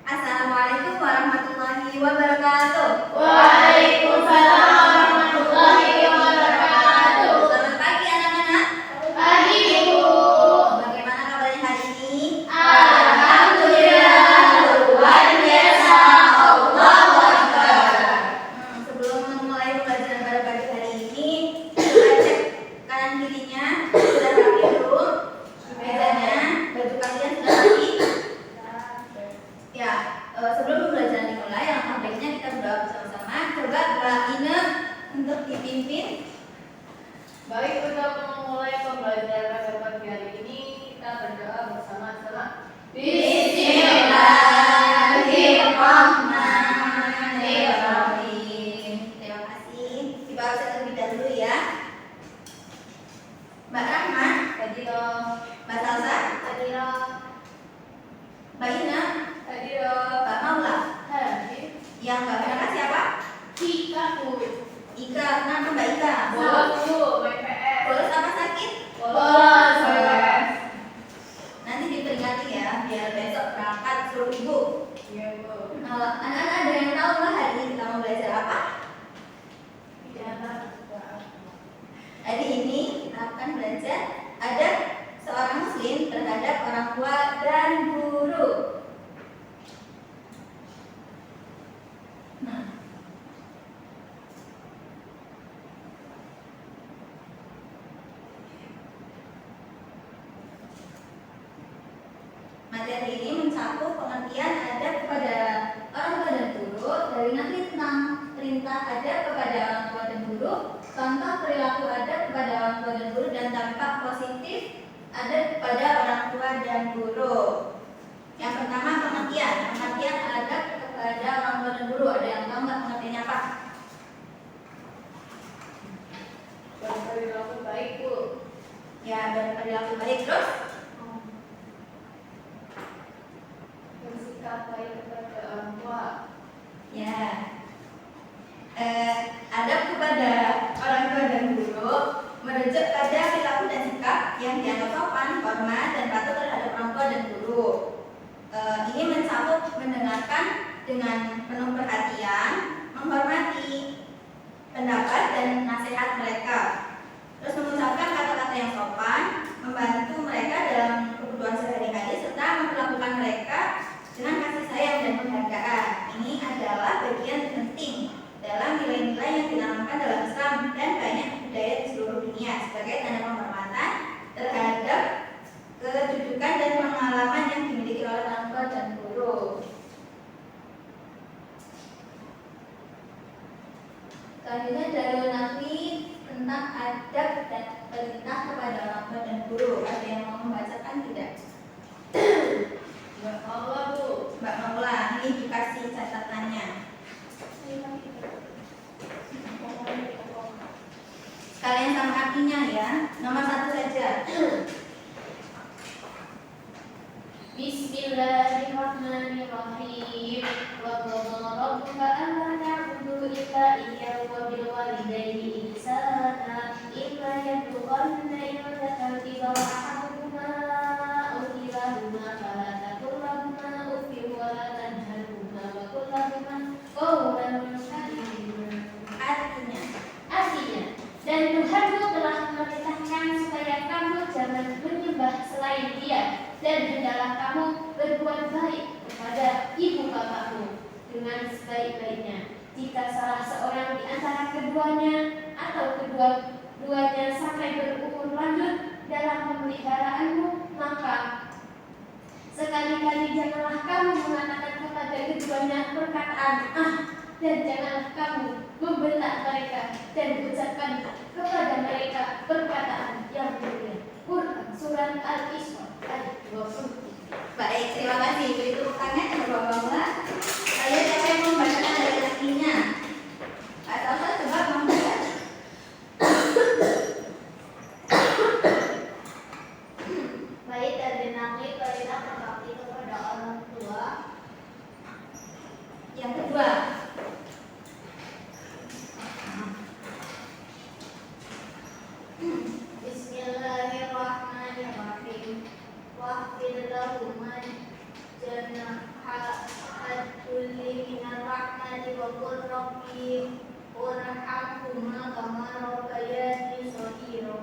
Assalamualaikum warahmatullahi wabarakatuh. Waalaikumsalam warahmatullahi wabarakatuh. Selamat pagi anak-anak. Pagi Ibu. Bagaimana kabarnya hari ini? Alhamdulillah luar biasa. Allahu Akbar. Sebelum memulai pembelajaran pada pagi hari ini, coba cek kanan kirinya sudah rapi belum? Mejanya, baju kalian sudah rapi? Ya, sebelum pembelajaran dimulai, alangkah baiknya kita berdoa bersama-sama. Coba Mbak Ina untuk dipimpin. Baik, untuk memulai pembelajaran pada pagi hari ini, kita berdoa bersama-sama. Bismillahirrahmanirrahim. Terima kasih. Coba saya terlebih dahulu ya. Mbak Rahma, Hadirah. Mbak Salsa, Hadirah. Mbak Ina, Hadirah. Mbak Maula. Hadir. Yang Mbak berangkat siapa? Ika Bu. Ika. Kenapa Mbak Ika? Bolos Bu, BPS. Bolos apa sakit? Bolos BPS. Nanti diperingati ya, biar besok berangkat suruh ibu. Iya Bu. Anak-anak ada yang tahu nggak hari ini kita mau belajar apa? Hari ini kita akan belajar adab seorang muslim terhadap orang tua dan guru. Nah, materi ini mencakup pengertian adab kepada orang tua dan guru, dari nanti tentang perintah adab kepada orang tua dan guru, contoh perilaku adab kepada orang tua dan guru, dan dampak positif adab kepada orang tua dan guru. Yang pertama pengertian adab kepada orang tua dan guru. Ada yang tahu nggak pengertiannya apa? Berperilaku baik Bu. Ya, berperilaku baik. Terus Bersikap baik kepada orang tua. ya, adab kepada orang tua dan guru merujuk pada perilaku dan sikap yang dianggap sopan, hormat, dan patuh terhadap orang tua dan guru. Ini mencakup mendengarkan dengan penuh perhatian, menghormati pendapat dan nasihat mereka, terus mengucapkan kata-kata yang sopan, membantu mereka dalam kebutuhan sehari-hari, serta memperlakukan mereka dengan kasih sayang dan penghargaan. Ini adalah bagian penting dalam nilai-nilai yang ditanamkan dalam Islam dan banyak budaya di seluruh dunia sebagai tanda penghormatan terhadap kedudukan dan pengalaman yang dimiliki oleh orang tua dan guru. Selanjutnya Darul Nafi tentang adab dan perintah kepada orang tua dan guru. Ada yang mau membacakan tidak? Mbak Maula Bu. Mbak Maula, ini dikasih catatannya. Sekalian sama artinya ya. Nomor 1 saja. Bismillahirrahmanirrahim. Wa qadara rabbuka alla ta'budu illa iyyahu wa bil walidayni ihsana. Imma yablughanna indaka al-kibara ahaduhuma aw kilahuma fala taqul lahumā uffin wa la tanharhumā wa qul lahumā qawlan karīmā. Artinya, dan Tuhanmu telah memerintahkan supaya kamu jangan menyembah selain Dia, dan hendaklah kamu berbuat baik kepada ibu bapakmu dengan sebaik-baiknya. Jika salah seorang di antara keduanya atau kedua-duanya sampai berumur lanjut dalam pemeliharaanmu, maka sekali-kali janganlah kamu mengatakan kepada keduanya perkataan dan janganlah kamu membentak mereka dan ucapkan kepada mereka perkataan yang mulia. Quran Surat Al-Isra ayat 20. Baik, terima kasih. Beri tepuk tangan kepada Mbak Maula. Saya siapa yang membacakan dari artinya? Pak Salsa coba membaca. Baik, dari Nabi perintah berbakti kepada orang tua. Yang kedua, Bismillahirrahmanirrahim. Wahfid lahum janaha rabbayani shaghira.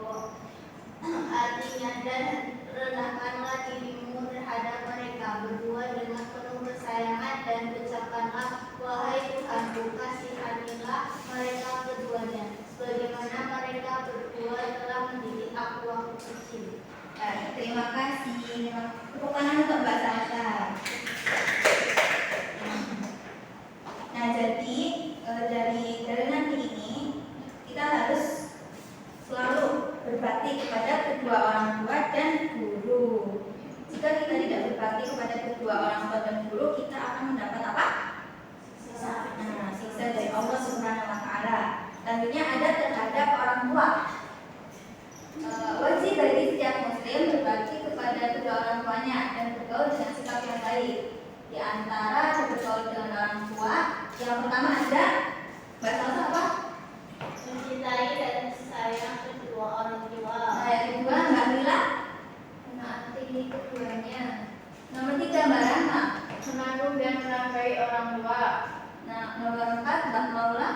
Artinya, dan rendahkanlah dirimu terhadap mereka berdua dengan penuh kesayangan dan ucapkanlah, wahai Tuhanku, kasihanilah mereka keduanya sebagaimana mereka berdua telah mendidik aku waktu kecil. Baik, terima kasih. Tepuk tangan untuk Mbak Sasha. Nah, jadi dari nanti ini kita harus selalu berbakti kepada kedua orang tua dan guru. Jika kita tidak berbakti kepada kedua orang tua dan guru, kita akan mendapat apa? Siksa dari Allah Subhanahu wa Ta'ala. Selanjutnya ada terhadap orang tua. Wajib bagi setiap muslim berbakti kepada kedua orang tuanya dan bergaul dengan sikap yang baik. Di antara bergaul dengan orang tua, yang pertama ada Mbak Salsa apa? Mencintai dan sayang kedua orang tua. Nah, yang kedua Mbak Mila, Menaati keduanya. nomor 3 Mbak Rahma, Menanggung dan menafkahi orang tua. nah nomor 4 Mbak Maula,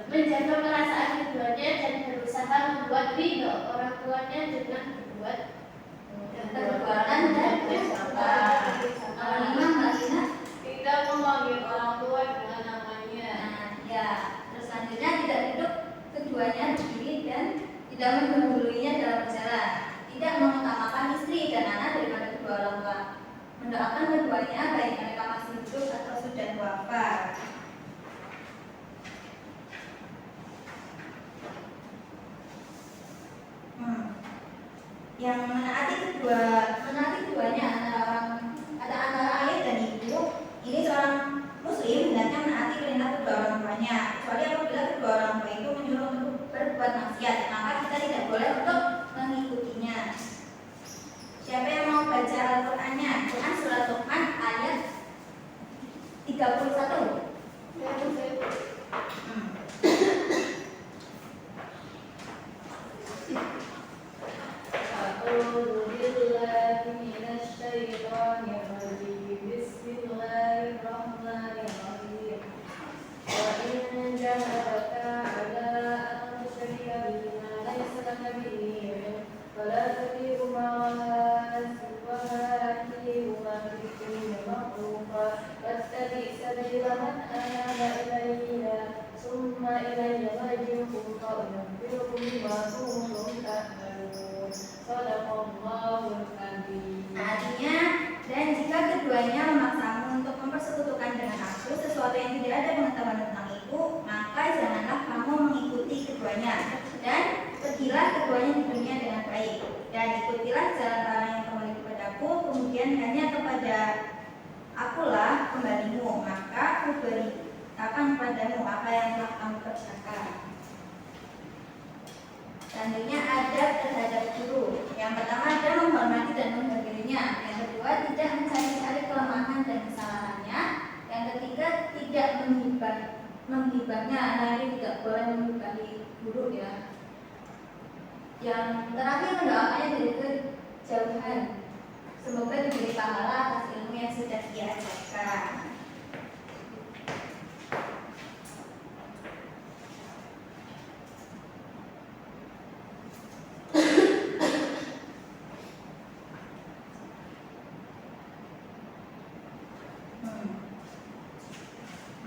Menjaga perasaan keduanya dan berusaha membuat ridho orang tuanya dengan berbuat perbuatan dan ucapan. Nomor 5 Mbak Lina. tidak memanggil orang tua dengan namanya. Nah, ya. Terus selanjutnya tidak duduk keduanya berdiri dan tidak mendahuluinya dalam berjalan. Tidak mengutamakan istri dan anak daripada kedua orang tua. Mendoakan keduanya baik mereka masih hidup atau sudah wafat. Yang menaati keduanya antara ayah dan ibu, ini seorang muslim hendaknya menaati perintah kedua orang tuanya, kecuali apabila kedua orang tua itu menyuruh untuk berbuat maksiat, maka kita tidak boleh untuk mengikutinya. Siapa yang mau baca Al-Qur'annya? Quran surat Luqman ayat 31. Artinya, dan jika keduanya memaksamu untuk mempersekutukan dengan aku sesuatu yang tidak ada pengetahuan tentang itu, maka janganlah kamu mengikuti keduanya, dan pergilah keduanya di dunia dengan baik, dan ikutilah jalan orang yang kembali kepadaku, kemudian hanya kepada akulah kembalimu, maka aku berikan padamu apa yang telah kamu kerjakan. Selanjutnya adab terhadap guru. Yang pertama ada menghormati dan menghargainya. Yang kedua tidak mencari-cari kelemahan dan kesalahannya. Yang ketiga tidak menghibahnya. Nah, ini tidak boleh menghibahi guru ya. Yang terakhir mendoakannya dari kejauhan. Semoga diberi pahala atas ilmu yang sudah dia ajarkan.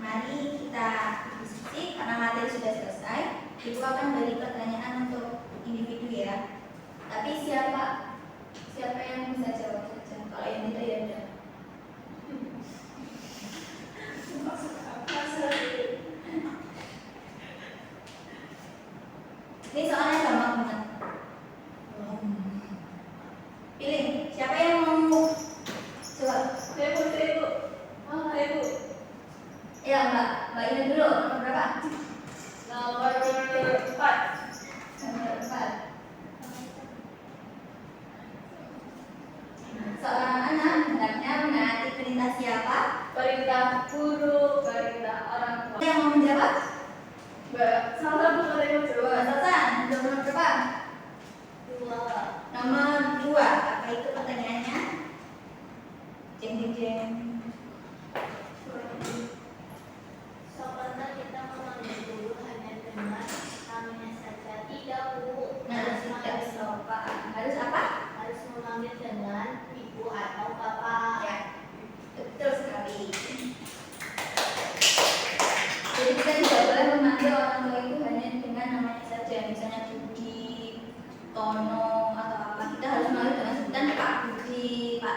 Mari kita diskusi karena materi sudah selesai. Ibu akan beri pertanyaan untuk individu ya. Tapi siapa yang bisa jawab saja. Kalau yang tidak ya udah. Ini soalnya gampang banget. Pilih siapa yang mau jawab. Ibu. Ya Mbak Ina dulu. Nomor berapa? Nomor 4. Nomor 4. Seorang anak hendaknya menaati perintah siapa? Perintah guru, perintah orang tua. Yang mau menjawab? Salah bukan yang jawab. Selesai. Nomor berapa? 2. Nomor 2. Apa itu pertanyaannya? Jeng jeng jeng. Soalnya kita memanggil guru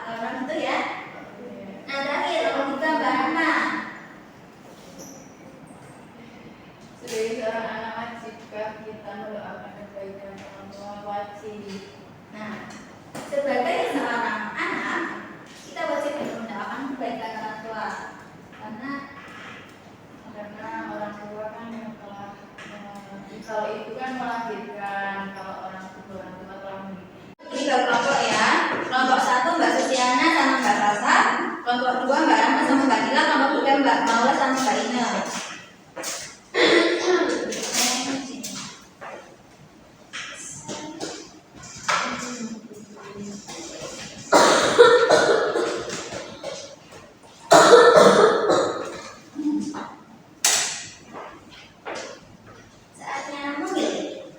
Orang itu ya. Nah terakhir nomor 3 Mbak Rahma. Sebagai seorang anak wajibkah kita mendoakan kebaikan orang tua? Wajib. Nah, sebagai seorang anak kita wajib untuk mendoakan kebaikan orang tua Karena orang tua kan yang telah kalau itu kan melahirkan, kalau orang tua telah mendidik. Ini kelompok ya. Kelompok 1 Mbak Susiana sama Mbak Rasa. Kelompok 2 Mbak Rahma sama Mbak Dila. Kelompok 3 Mbak Maula sama Mbak Ina. Saatnya memilih.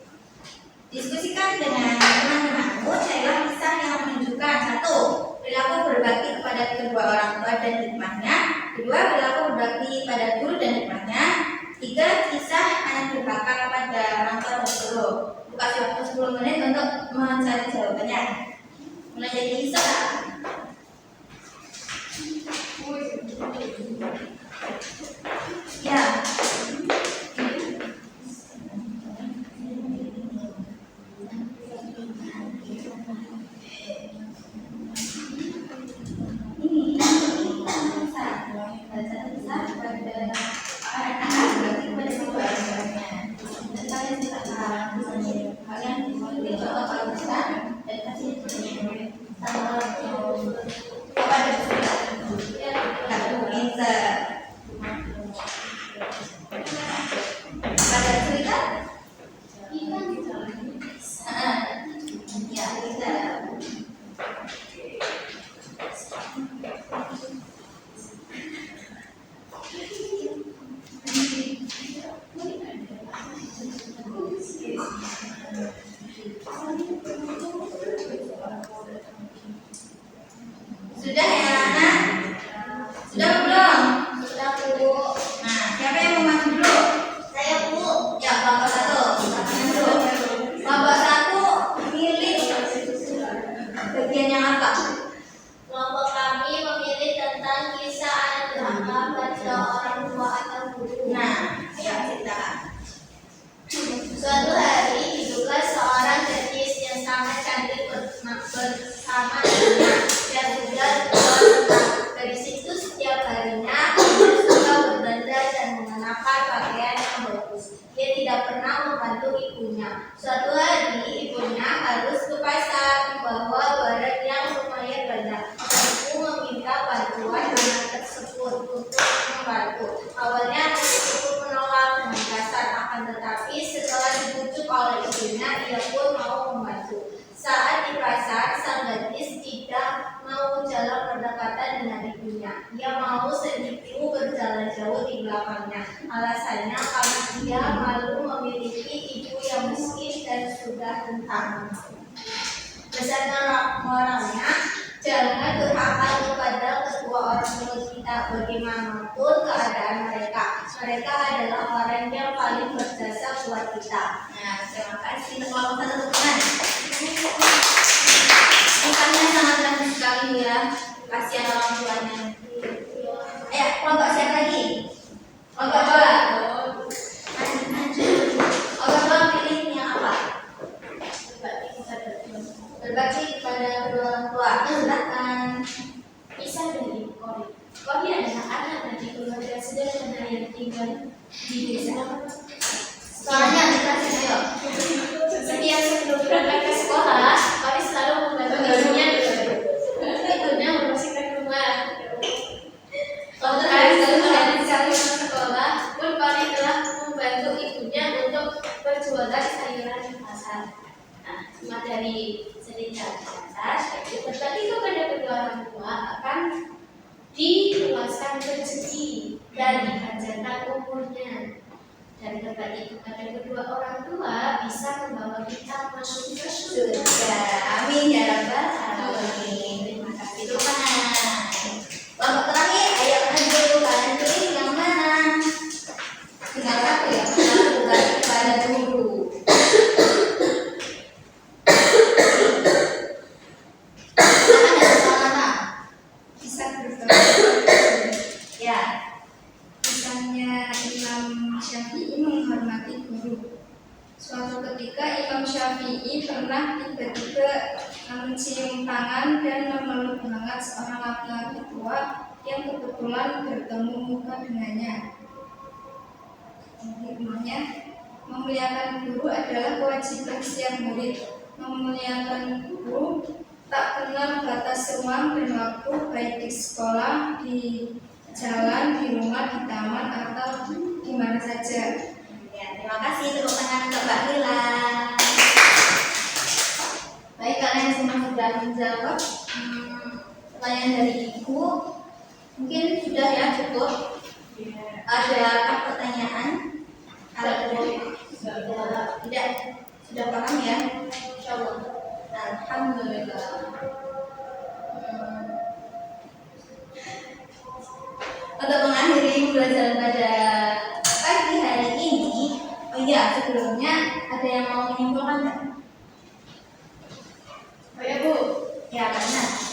Diskusikan dengan teman-temanmu. Carilah kisah yang menunjukkan 1. Perilaku berbakti kepada kedua orang tua dan hikmahnya. 2. Perilaku berbakti pada guru dan hikmahnya. 3. Kisah anak berbakti kepada orang tua dan guru. Kasih waktu 10 menit untuk mencari jawabannya. Mulai dari Lisa. Ya. Sudah ya anak? Sudah belum? Sudah Bu. Nah, siapa yang mau maju dulu? Saya Bu. Ya, kelompok 1. Silakan dulu. Kelompok 1 pilih bagian yang apa? Kelompok kami memilih tentang kisah anak durhaka pada orang tua atau guru. Nah, ya kita. Suatu hari hiduplah seorang gadis yang sangat cantik bersama ibunya dan juga kedua teman. Gadis itu setiap harinya suka berbelanja dan mengenakan pakaian yang bagus. Dia tidak pernah membantu ibunya. Suatu hari ibunya harus ke pasar membawa barang yang lumayan banyak. Ibu meminta bantuan anak tersebut untuk membantu. Awalnya anak tersebut menolak dengan kasar, akan tetapi setelah dibujuk oleh ibunya, ia pun mau membantu. Saat di pasar, sang gadis tidak mau jalan berdekatan dengan ibunya. Ia mau sendiri berjalan jauh di belakangnya. Alasannya karena dia malu memiliki ibu yang miskin dan sudah renta. Pesan moralnya, jangan durhaka kepada kedua orang tua kita bagaimanapun keadaan mereka. Mereka adalah orang yang paling berjasa buat kita. Nah, terima kasih untuk kelompok 1 teman. Kisahnya sangat cantik sekali ya. Kasihan orang tuanya. Ayo, kelompok siapa lagi? Kelompok 2. Kelompok 2 pilih yang apa? Berbakti kepada kedua orang tua. Silakan. Kisah dari Kori. Kori adalah anak dari keluarga sederhana yang tinggal di desa. Soalnya dikasih ayo. Setiap sebelum berangkat ke sekolah, Kori selalu membantu ibunya membersihkan rumah. Waktu Kori selalu menghabiskan rumah sekolah, pun Kori telah membantu ibunya untuk berjualan sayuran di pasar. Nah, cuma dari cerita atas, berbakti kepada kedua orang tua akan diluaskan rezeki dan dipanjangkan umurnya. Dan berbakti kepada kedua orang tua bisa membawa kita masuk ke surga. Amin ya rabbal alamin. Terima kasih Tuhan. Kelompok terakhir, ayo maju. Kalian pilih yang mana? Tinggal satu ya. Berbakti kepada guru. Silakan ya, soal apa? terdapat seorang laki-laki tua yang kebetulan bertemu muka dengannya. Hikmahnya, memuliakan guru adalah kewajiban setiap murid. Memuliakan guru tak kenal batas ruang dan waktu, baik di sekolah, di jalan, di rumah, di taman, atau di mana saja. Ya, terima kasih. Tepuk tangan untuk Mbak Lila. Baik, kalian semua sudah menjawab pertanyaan dari Ibu. Mungkin sudah ya, cukup. Ada pertanyaan? Tidak, sudah paham ya? Insyaallah. Alhamdulillah. Untuk mengakhiri pembelajaran pada pagi hari ini, oh iya, sebelumnya ada yang mau menyimpulkan nggak? Oh ya Bu, Ya, karena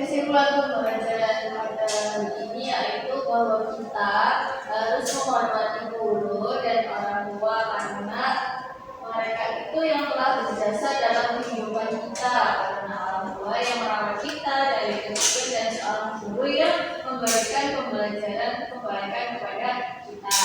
kesimpulan pembelajaran pada hari ini yaitu bahwa kita harus menghormati guru dan orang tua karena mereka itu yang telah berjasa dalam kehidupan kita, karena orang tua yang merawat kita dari kecil dan seorang guru yang memberikan pembelajaran kebaikan kepada kita.